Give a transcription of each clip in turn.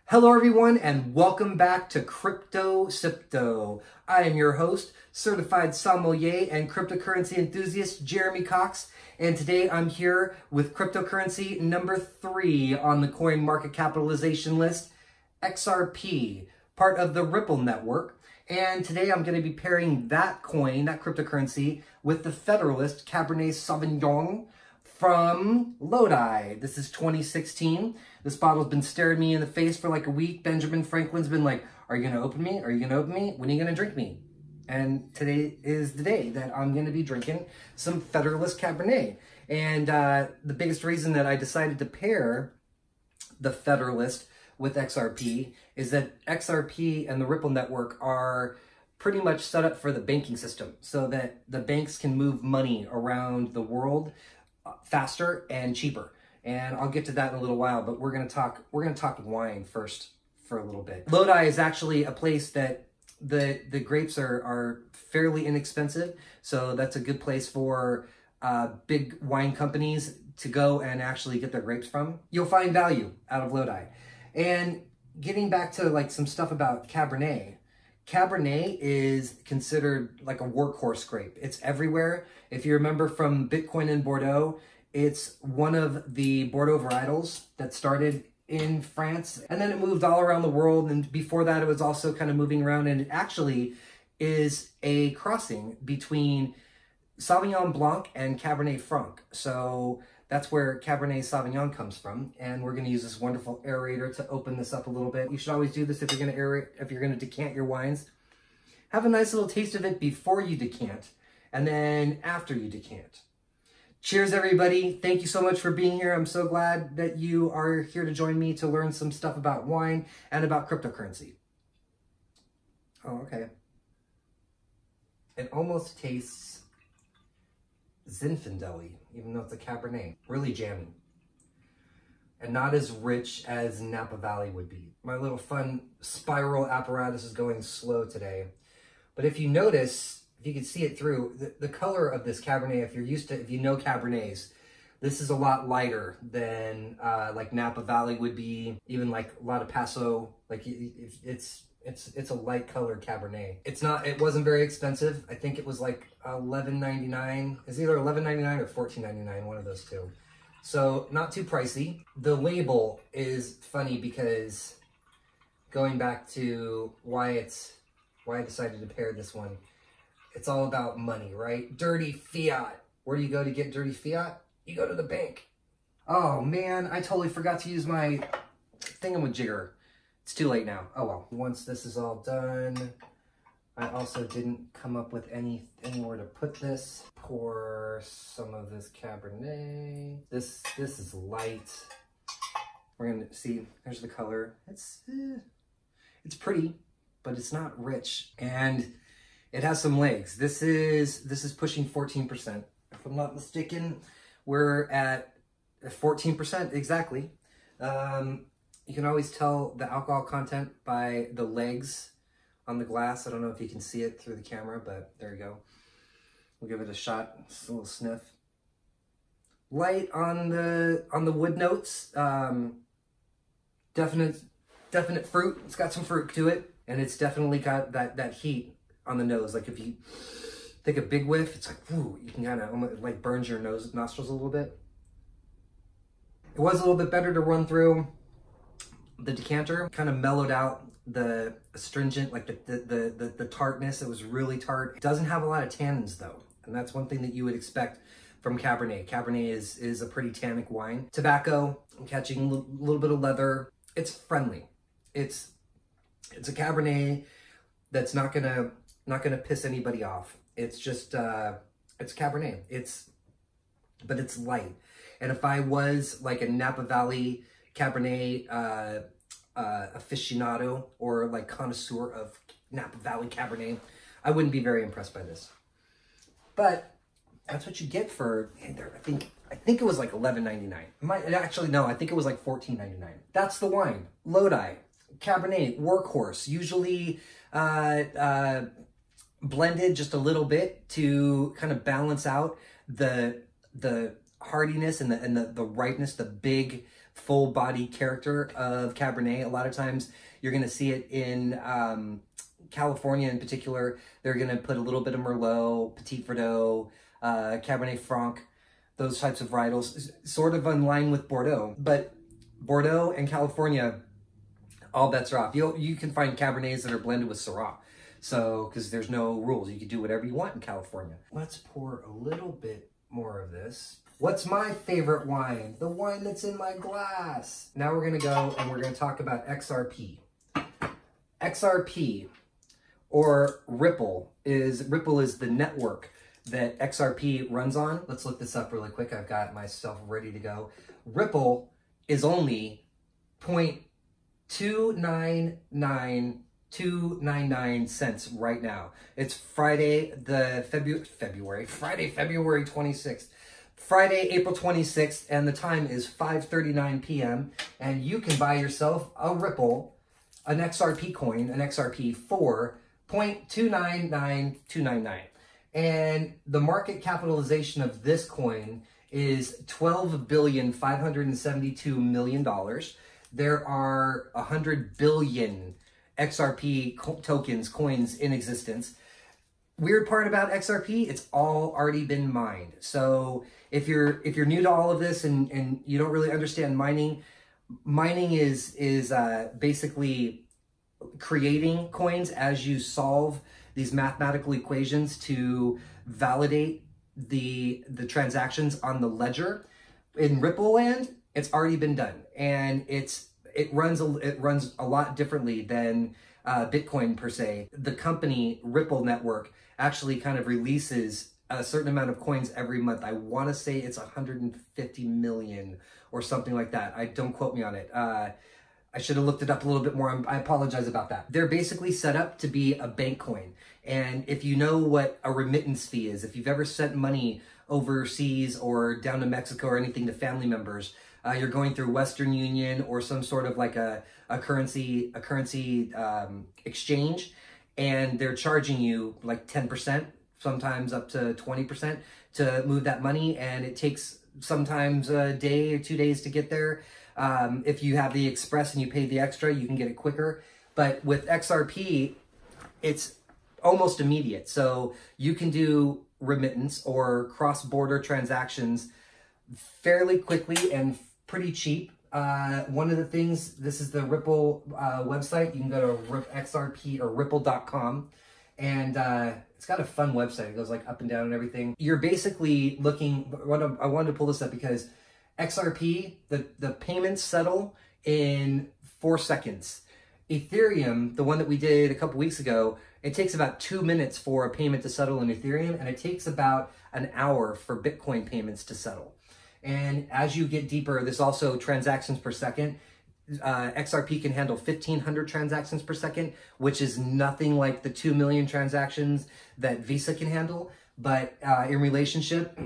Hello everyone and welcome back to Crypto Sipto. I am your host, certified sommelier and cryptocurrency enthusiast Jeremy Cox, and today I'm here with cryptocurrency number 3 on the coin market capitalization list, XRP, part of the Ripple network. And today I'm going to be pairing that coin, that cryptocurrency, with the Federalist Cabernet Sauvignon from Lodi. This is 2016. This bottle's been staring me in the face for like a week. Benjamin Franklin's been like, are you going to open me? Are you going to open me? When are you going to drink me? And today is the day that I'm going to be drinking some Federalist Cabernet. And the biggest reason that I decided to pair the Federalist with XRP is that XRP and the Ripple network are pretty much set up for the banking system so that the banks can move money around the world faster and cheaper. And I'll get to that in a little while, but we're gonna talk wine first for a little bit. Lodi is actually a place that the grapes are fairly inexpensive, so that's a good place for big wine companies to go and actually get their grapes from. You'll find value out of Lodi. And getting back to like some stuff about Cabernet. Cabernet is considered like a workhorse grape. It's everywhere. If you remember from Bitcoin in Bordeaux, it's one of the Bordeaux varietals that started in France, and then it moved all around the world. And before that, it was also kind of moving around, and it actually is a crossing between Sauvignon Blanc and Cabernet Franc. So that's where Cabernet Sauvignon comes from. And we're going to use this wonderful aerator to open this up a little bit. You should always do this if you're going to aerate, if you're going to decant your wines. Have a nice little taste of it before you decant, and then after you decant. Cheers, everybody. Thank you so much for being here. I'm so glad that you are here to join me to learn some stuff about wine and about cryptocurrency. Oh, okay. It almost tastes Zinfandel-y, even though it's a Cabernet. Really jammy. And not as rich as Napa Valley would be. My little fun spiral apparatus is going slow today. But if you notice, if you can see it through, the color of this Cabernet, if you know Cabernets, this is a lot lighter than like Napa Valley would be, even like a lot of Paso. Like it's a light colored Cabernet. It wasn't very expensive. I think it was like $11.99. It's either $11.99 or $14.99, one of those two. So not too pricey. The label is funny because going back to why I decided to pair this one, it's all about money, right? Dirty fiat. Where do you go to get dirty fiat? You go to the bank. Oh man, I totally forgot to use my thingamajigger. It's too late now. Oh well. Once this is all done, I also didn't come up with anywhere to put this. Pour some of this Cabernet. This is light. We're gonna see. There's the color. It's pretty, but it's not rich, and it has some legs. This is pushing 14%. If I'm not mistaken, we're at 14% exactly. You can always tell the alcohol content by the legs on the glass. I don't know if you can see it through the camera, but there you go. We'll give it a shot, just a little sniff. Light on the wood notes. Definite fruit. It's got some fruit to it, and it's definitely got that heat on the nose. Like if you take a big whiff, it's like, whoo, you can kind of almost like burns your nostrils a little bit. It was a little bit better to run through the decanter. Kind of mellowed out the astringent, like the tartness. It was really tart. It doesn't have a lot of tannins though, and that's one thing that you would expect from Cabernet. Cabernet is a pretty tannic wine. Tobacco, I'm catching a little bit of leather. It's friendly. It's a Cabernet that's not gonna piss anybody off. It's just it's Cabernet. But it's light. And if I was like a Napa Valley Cabernet aficionado or like connoisseur of Napa Valley Cabernet, I wouldn't be very impressed by this. But that's what you get for, I think it was like $11.99. Actually, no, I think it was like $14.99. That's the wine. Lodi, Cabernet, workhorse, usually blended just a little bit to kind of balance out the hardiness and the ripeness, the big full body character of Cabernet. A lot of times you're going to see it in California in particular. They're going to put a little bit of Merlot, Petit Verdot, Cabernet Franc, those types of varietals, sort of in line with Bordeaux. But Bordeaux and California, all bets are off. You can find Cabernets that are blended with Syrah. So, because there's no rules. You can do whatever you want in California. Let's pour a little bit more of this. What's my favorite wine? The wine that's in my glass. Now we're going to go and we're going to talk about XRP. XRP, or Ripple is the network that XRP runs on. Let's look this up really quick. I've got myself ready to go. Ripple is only 0.299299 cents right now. It's Friday, February 26th. Friday, April 26th, and the time is 5:39 p.m. And you can buy yourself a Ripple, an XRP coin, an XRP for 0.299299. And the market capitalization of this coin is $12,572,000,000. There are 100 billion XRP coins in existence. Weird part about XRP, it's all already been mined. So if you're new to all of this and you don't really understand mining is basically creating coins as you solve these mathematical equations to validate the transactions on the ledger. In Ripple land, it's already been done, and it runs a lot differently than Bitcoin per se. The company Ripple Network actually kind of releases a certain amount of coins every month. I want to say it's 150 million or something like that. Don't quote me on it. I should have looked it up a little bit more. I apologize about that. They're basically set up to be a bank coin. And if you know what a remittance fee is, if you've ever sent money overseas or down to Mexico or anything to family members, you're going through Western Union or some sort of like a currency exchange, and they're charging you like 10%, sometimes up to 20% to move that money, and it takes sometimes a day or 2 days to get there. If you have the express and you pay the extra, you can get it quicker. But with XRP, it's almost immediate. So you can do remittance or cross-border transactions fairly quickly and pretty cheap. One of the things, this is the Ripple website. You can go to XRP or ripple.com, and it's got a fun website. It goes like up and down and everything. You're basically looking, I wanted to pull this up because XRP, the payments settle in 4 seconds. Ethereum, the one that we did a couple weeks ago, it takes about 2 minutes for a payment to settle in Ethereum, and it takes about an hour for Bitcoin payments to settle. And as you get deeper, there's also transactions per second. XRP can handle 1,500 transactions per second, which is nothing like the 2 million transactions that Visa can handle. But in relationship,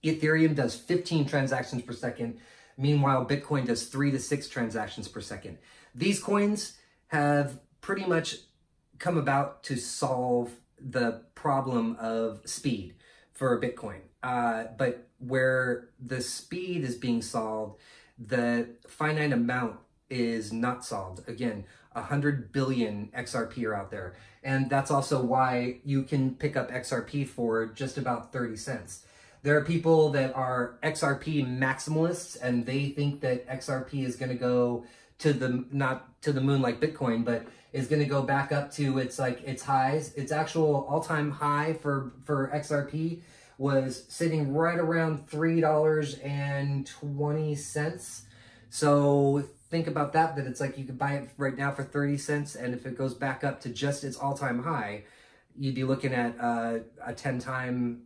Ethereum does 15 transactions per second. Meanwhile, Bitcoin does 3 to 6 transactions per second. These coins have pretty much come about to solve the problem of speed for Bitcoin. But where the speed is being solved, the finite amount is not solved. Again, 100 billion XRP are out there. And that's also why you can pick up XRP for just about 30 cents. There are people that are XRP maximalists, and they think that XRP is going to go to not to the moon like Bitcoin, but is going to go back up to its highs. Its actual all-time high for XRP was sitting right around $3.20. So think about that it's like you could buy it right now for 30 cents, and if it goes back up to just its all-time high, you'd be looking at a 10-time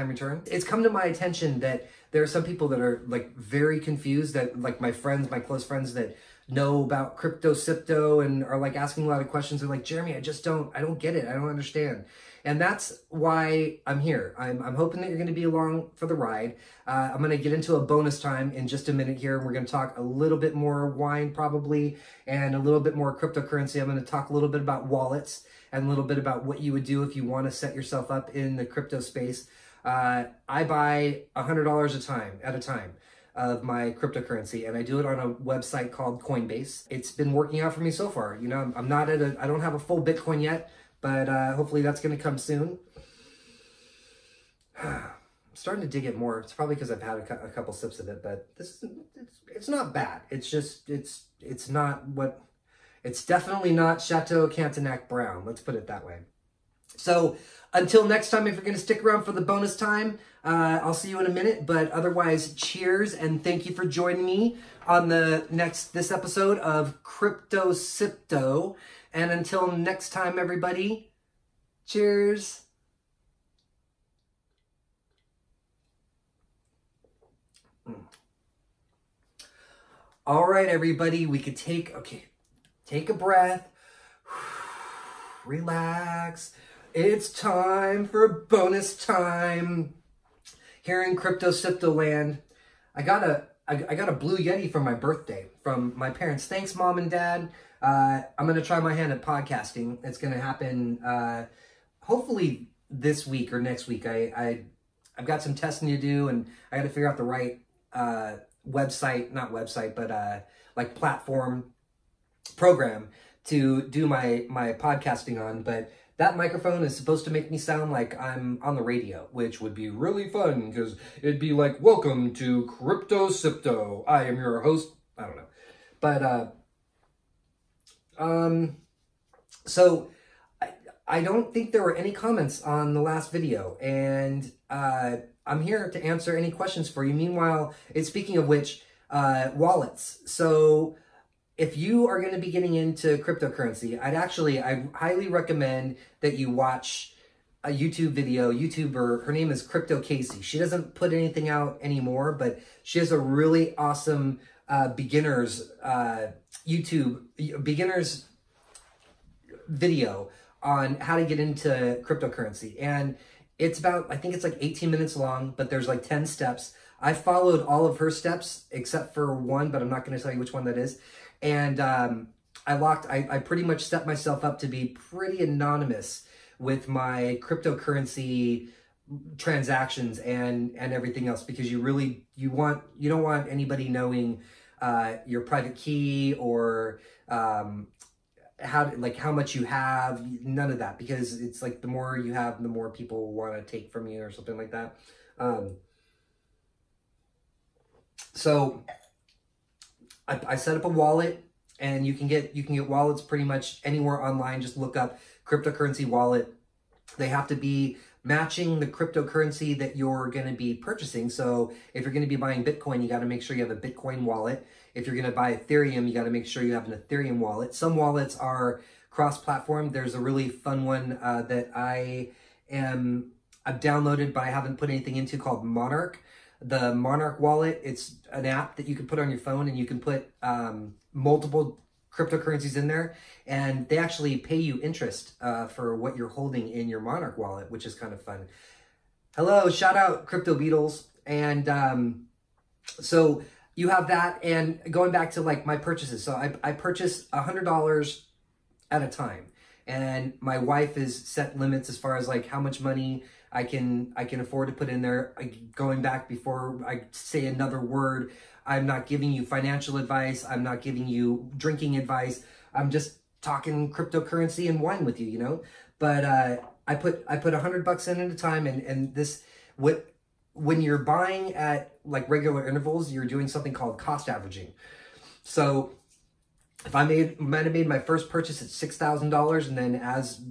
return. It's come to my attention that there are some people that are like very confused, that like my close friends that know about crypto and are like asking a lot of questions. They're like, Jeremy, I don't get it. I don't understand. And that's why I'm here. I'm hoping that you're going to be along for the ride. I'm going to get into a bonus time in just a minute here, and we're going to talk a little bit more wine probably, and a little bit more cryptocurrency. I'm going to talk a little bit about wallets and a little bit about what you would do if you want to set yourself up in the crypto space. I buy $100 at a time. of my cryptocurrency, and I do it on a website called Coinbase. It's been working out for me so far. You know, I'm not at I don't have a full Bitcoin yet, but hopefully that's going to come soon. I'm starting to dig it more. It's probably because I've had a couple sips of it, but it's not bad. It's just, it's not what, it's definitely not Chateau Cantenac Brown. Let's put it that way. So until next time, if you're going to stick around for the bonus time, I'll see you in a minute. But otherwise, cheers and thank you for joining me on this episode of Crypto Sipto. And until next time, everybody, cheers. All right, everybody, we could take a breath, relax. It's time for bonus time. Here in Crypto Sipto land, I got a Blue Yeti for my birthday from my parents. Thanks, Mom and Dad. I'm gonna try my hand at podcasting. It's gonna happen hopefully this week or next week. I've got some testing to do, and I got to figure out the right like platform program to do my podcasting on. But that microphone is supposed to make me sound like I'm on the radio, which would be really fun because it'd be like, welcome to Crypto Sipto. I am your host. I don't know. But, so I don't think there were any comments on the last video, and, I'm here to answer any questions for you. Meanwhile, speaking of which, wallets. So if you are going to be getting into cryptocurrency, I highly recommend that you watch a YouTuber. Her name is Crypto Casey. She doesn't put anything out anymore, but she has a really awesome beginners video on how to get into cryptocurrency. And it's about, I think it's like 18 minutes long, but there's like 10 steps. I followed all of her steps except for one, but I'm not going to tell you which one that is. And I pretty much set myself up to be pretty anonymous with my cryptocurrency transactions and everything else, because you don't want anybody knowing your private key or how much you have, none of that, because it's like the more you have, the more people want to take from you or something like that. So I set up a wallet, and you can get wallets pretty much anywhere online. Just look up cryptocurrency wallet. They have to be matching the cryptocurrency that you're going to be purchasing. So if you're going to be buying Bitcoin, you got to make sure you have a Bitcoin wallet. If you're going to buy Ethereum, you got to make sure you have an Ethereum wallet. Some wallets are cross-platform. There's a really fun one that I've downloaded, but I haven't put anything into, called Monarch. The Monarch wallet, it's an app that you can put on your phone, and you can put multiple cryptocurrencies in there, and they actually pay you interest for what you're holding in your Monarch wallet, which is kind of fun. Hello, shout out Crypto Beatles. And so you have that, and going back to like my purchases. So I purchase $100 at a time, and my wife is set limits as far as like how much money I can afford to put in there. Going back, before I say another word, I'm not giving you financial advice. I'm not giving you drinking advice. I'm just talking cryptocurrency and wine with you, you know. But I put $100 in at a time, and when you're buying at like regular intervals, you're doing something called cost averaging. So if I might have made my first purchase at $6,000, and then as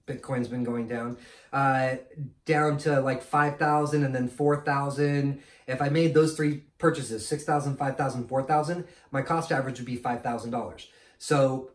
Bitcoin's been going down to like 5,000 and then 4,000. If I made those three purchases, 6,000, 5,000, 4,000, my cost average would be $5,000. So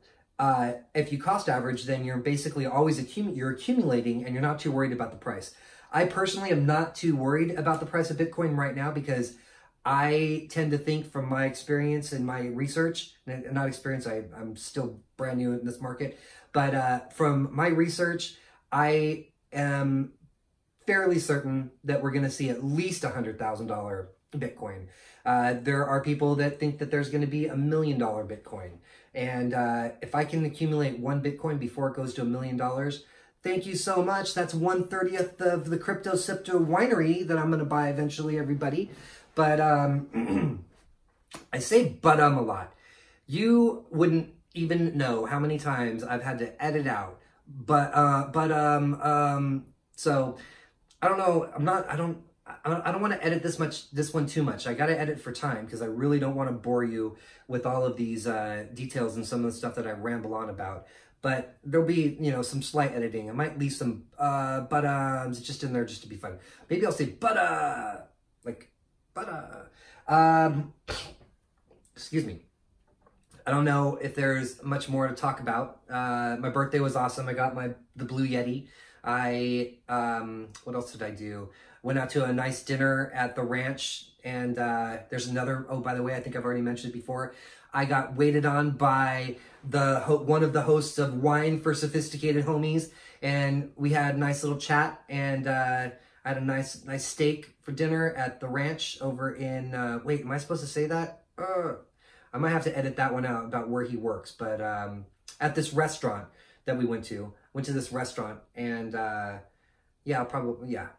if you cost average, then you're basically always accumulating, and you're not too worried about the price. I personally am not too worried about the price of Bitcoin right now, because I tend to think, from my experience and my research, not experience, I'm still brand new in this market, but from my research, I am fairly certain that we're going to see at least $100,000 Bitcoin. There are people that think that there's going to be $1 million Bitcoin. And if I can accumulate one Bitcoin before it goes to $1 million, thank you so much. That's 1/30 of the Crypto Sipto winery that I'm going to buy eventually, everybody. But I say but a lot. You wouldn't even know how many times I've had to edit out. So I don't know. I don't want to edit this one too much. I got to edit for time because I really don't want to bore you with all of these details and some of the stuff that I ramble on about. But there'll be, you know, some slight editing. I might leave some just in there just to be fun. Maybe I'll say like excuse me. I don't know if there's much more to talk about. My birthday was awesome. I got the Blue Yeti. What else did I do? Went out to a nice dinner at the ranch, and there's another, oh, by the way, I think I've already mentioned it before. I got waited on by one of the hosts of Wine for Sophisticated Homies, and we had a nice little chat, and I had a nice steak for dinner at the ranch over in, wait, am I supposed to say that? I might have to edit that one out about where he works, but at this restaurant that we went to this restaurant, and yeah, I'll probably, yeah.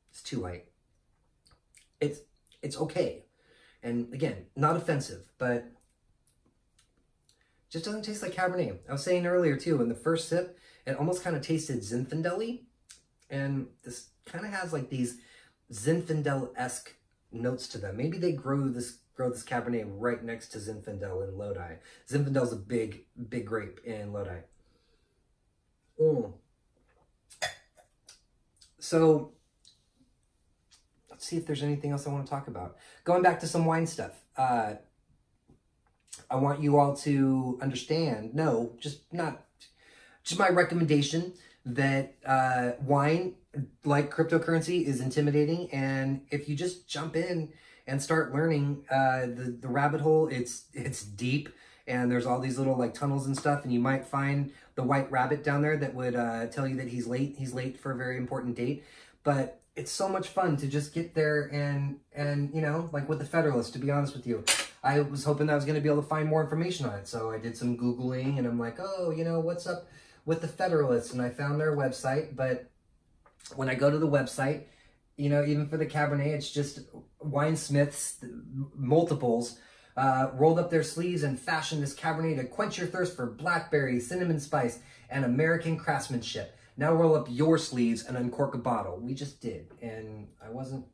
It's too light. It's okay. And again, not offensive, but just doesn't taste like Cabernet. I was saying earlier too, in the first sip, it almost kind of tasted Zinfandel-y. And this kind of has like these Zinfandel-esque notes to them. Maybe they grow this Cabernet right next to Zinfandel in Lodi. Zinfandel's a big grape in Lodi. So let's see if there's anything else I want to talk about. Going back to some wine stuff. I want you all to understand, just my recommendation that wine, like cryptocurrency, is intimidating, and if you just jump in and start learning, the rabbit hole, it's deep, and there's all these little like tunnels and stuff, and you might find the white rabbit down there that would tell you that he's late for a very important date. But it's so much fun to just get there and you know, like with the Federalist, to be honest with you, I was hoping that I was going to be able to find more information on it, so I did some Googling, and I'm like, oh, you know, what's up with the Federalist? And I found their website, but when I go to the website, you know, even for the Cabernet, it's just winesmiths, multiples, rolled up their sleeves and fashioned this Cabernet to quench your thirst for blackberry, cinnamon spice, and American craftsmanship. Now roll up your sleeves and uncork a bottle. We just did, and I wasn't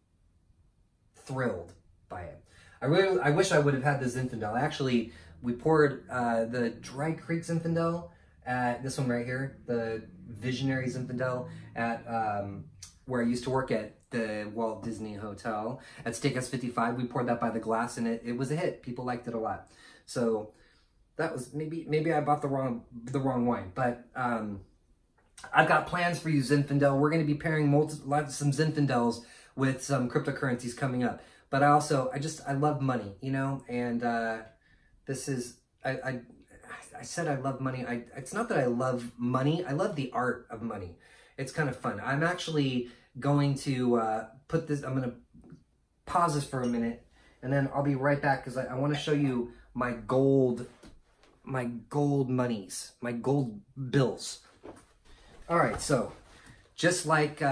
thrilled by it. I wish I would have had the Zinfandel. We poured the Dry Creek Zinfandel at this one right here, the Visionary Zinfandel, at where I used to work at the Walt Disney Hotel at Steakhouse 55. We poured that by the glass, and it was a hit. People liked it a lot. So that was maybe I bought the wrong wine, but I've got plans for you, Zinfandel. We're going to be pairing some Zinfandels with some cryptocurrencies coming up. But I love money, you know, and this is, I said I love money. It's not that I love money. I love the art of money. It's kind of fun. I'm actually going to I'm going to pause this for a minute, and then I'll be right back because I want to show you my gold monies, my gold bills. All right, so just like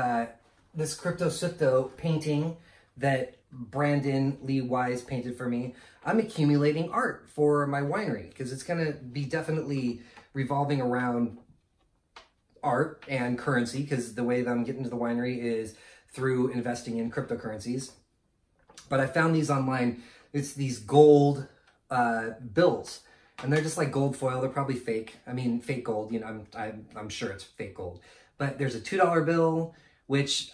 this Crypto Sipto painting that Brandon Lee Wise painted for me, I'm accumulating art for my winery because it's going to be definitely revolving around art and currency, because the way that I'm getting to the winery is through investing in cryptocurrencies. But I found these online. It's these gold bills, and they're just like gold foil. They're probably fake. I mean, fake gold. You know, I'm sure it's fake gold. But there's a $2 bill, which,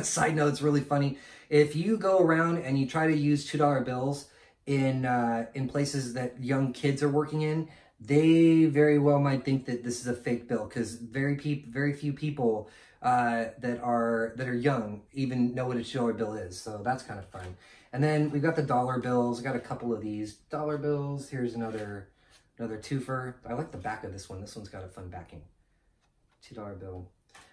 side note, it's really funny. If you go around and you try to use $2 bills in places that young kids are working in, they very well might think that this is a fake bill, because very few people that are young even know what a $2 bill is. So that's kind of fun. And then we've got the dollar bills. I got a couple of these dollar bills. Here's another twofer. I like the back of this one. This one's got a fun backing. $2 bill.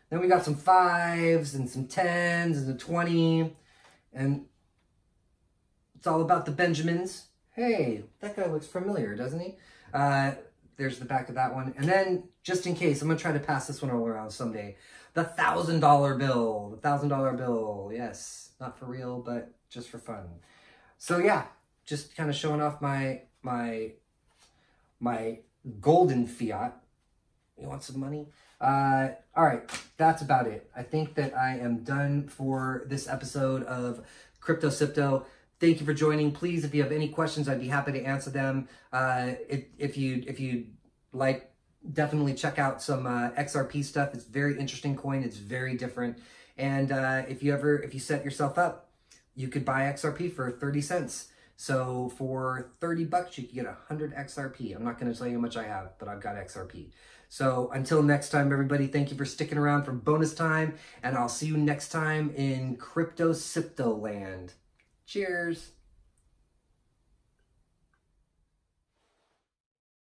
Then we got some 5s and some 10s and a 20. And it's all about the Benjamins. Hey, that guy looks familiar, doesn't he? there's the back of that one. And then, just in case, I'm going to try to pass this one all around someday. The $1,000 bill. The $1,000 bill. Yes, not for real, but just for fun. So yeah, just kind of showing off my golden fiat. You want some money? All right, that's about it. I think that I am done for this episode of Crypto Sipto. Thank you for joining. Please, if you have any questions, I'd be happy to answer them. If you like, definitely check out some XRP stuff. It's very interesting coin. It's very different. And if you set yourself up, you could buy XRP for 30 cents. So for 30 bucks, you could get 100 XRP. I'm not going to tell you how much I have, but I've got XRP. So until next time, everybody, thank you for sticking around for bonus time. And I'll see you next time in Crypto Sipto land. Cheers.